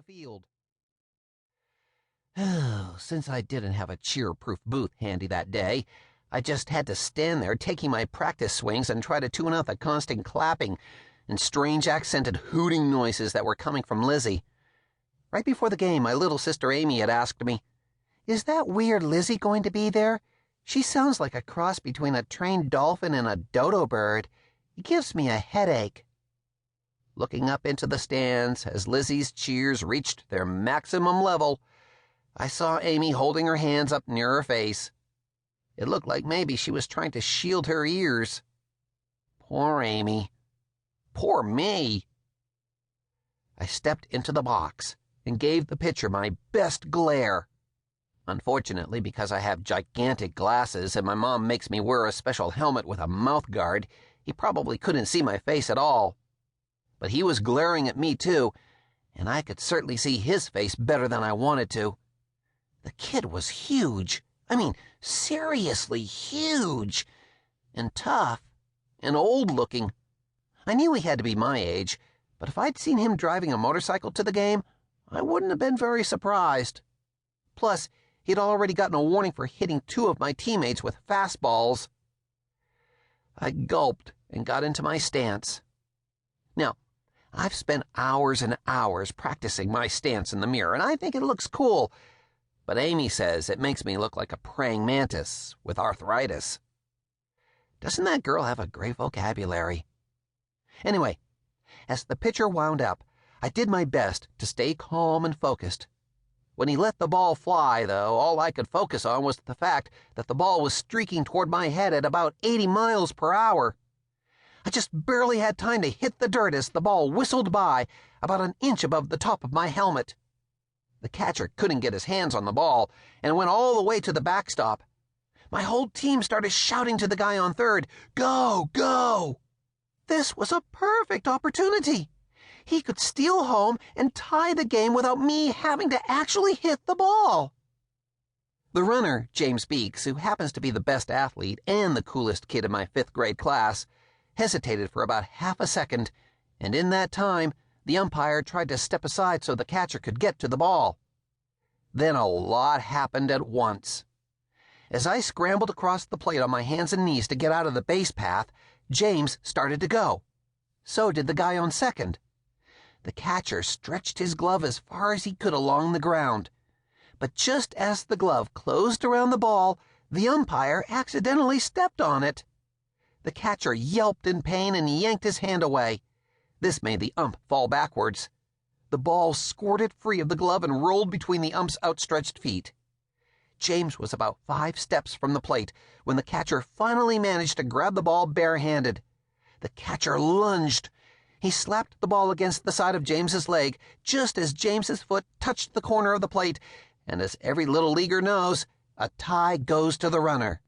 field. Since I didn't have a cheer-proof booth handy that day, I just had to stand there taking my practice swings and try to tune out the constant clapping and strange accented hooting noises that were coming from Lizzie. Right before the game, my little sister Amy had asked me, "Is that weird Lizzie going to be there? She sounds like a cross between a trained dolphin and a dodo bird. It gives me a headache." Looking up into the stands as Lizzie's cheers reached their maximum level, I saw Amy holding her hands up near her face. It looked like maybe she was trying to shield her ears. Poor Amy. Poor me. I stepped into the box and gave the pitcher my best glare. Unfortunately, because I have gigantic glasses and my mom makes me wear a special helmet with a mouth guard, he probably couldn't see my face at all. But he was glaring at me too, and I could certainly see his face better than I wanted to. The kid was huge. I mean, seriously huge. And tough. And old-looking. I knew he had to be my age, but if I'd seen him driving a motorcycle to the game, I wouldn't have been very surprised. Plus, he'd already gotten a warning for hitting 2 of my teammates with fastballs. I gulped and got into my stance. Now, I've spent hours and hours practicing my stance in the mirror, and I think it looks cool, but Amy says it makes me look like a praying mantis with arthritis. Doesn't that girl have a great vocabulary? Anyway, as the pitcher wound up, I did my best to stay calm and focused. When he let the ball fly, though, all I could focus on was the fact that the ball was streaking toward my head at about 80 miles per hour. I just barely had time to hit the dirt as the ball whistled by, about an inch above the top of my helmet. The catcher couldn't get his hands on the ball and went all the way to the backstop. My whole team started shouting to the guy on third, "Go, go!" This was a perfect opportunity. He could steal home and tie the game without me having to actually hit the ball. The runner, James Beeks, who happens to be the best athlete and the coolest kid in my 5th grade class, hesitated for about half a second, and in that time, the umpire tried to step aside so the catcher could get to the ball. Then a lot happened at once. As I scrambled across the plate on my hands and knees to get out of the base path, James started to go. So did the guy on second. The catcher stretched his glove as far as he could along the ground. But just as the glove closed around the ball, the umpire accidentally stepped on it. The catcher yelped in pain and yanked his hand away. This made the ump fall backwards. The ball squirted free of the glove and rolled between the ump's outstretched feet. James was about 5 steps from the plate when the catcher finally managed to grab the ball barehanded. The catcher lunged. He slapped the ball against the side of James's leg just as James's foot touched the corner of the plate, and as every little leaguer knows, a tie goes to the runner.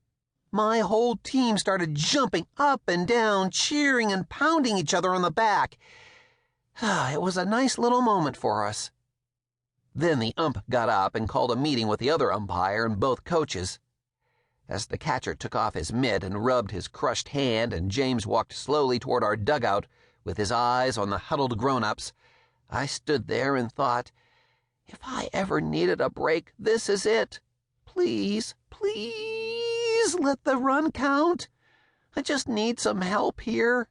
My whole team started jumping up and down, cheering and pounding each other on the back. It was a nice little moment for us. Then the ump got up and called a meeting with the other umpire and both coaches. As the catcher took off his mitt and rubbed his crushed hand and James walked slowly toward our dugout with his eyes on the huddled grown-ups, I stood there and thought, if I ever needed a break, this is it. Please, please let the run count. I just need some help here.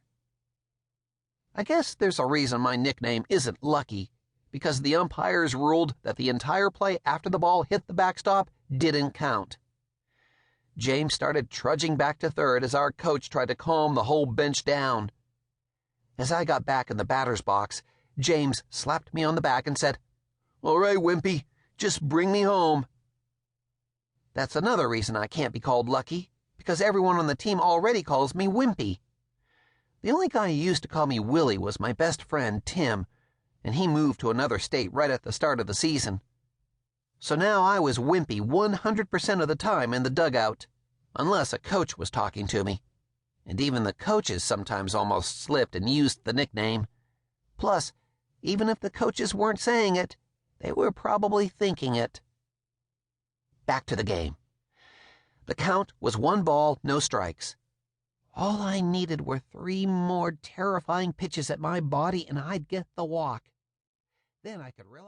I guess there's a reason my nickname isn't Lucky, because the umpires ruled that the entire play after the ball hit the backstop didn't count. James started trudging back to third as our coach tried to calm the whole bench down. As I got back in the batter's box, James slapped me on the back and said, "All right, Wimpy, just bring me home." That's another reason I can't be called Lucky, because everyone on the team already calls me Wimpy. The only guy who used to call me Willie was my best friend, Tim, and he moved to another state right at the start of the season. So now I was Wimpy 100% of the time in the dugout, unless a coach was talking to me. And even the coaches sometimes almost slipped and used the nickname. Plus, even if the coaches weren't saying it, they were probably thinking it. Back to the game. The count was 1 ball, no strikes. All I needed were 3 more terrifying pitches at my body and I'd get the walk. Then I could relax.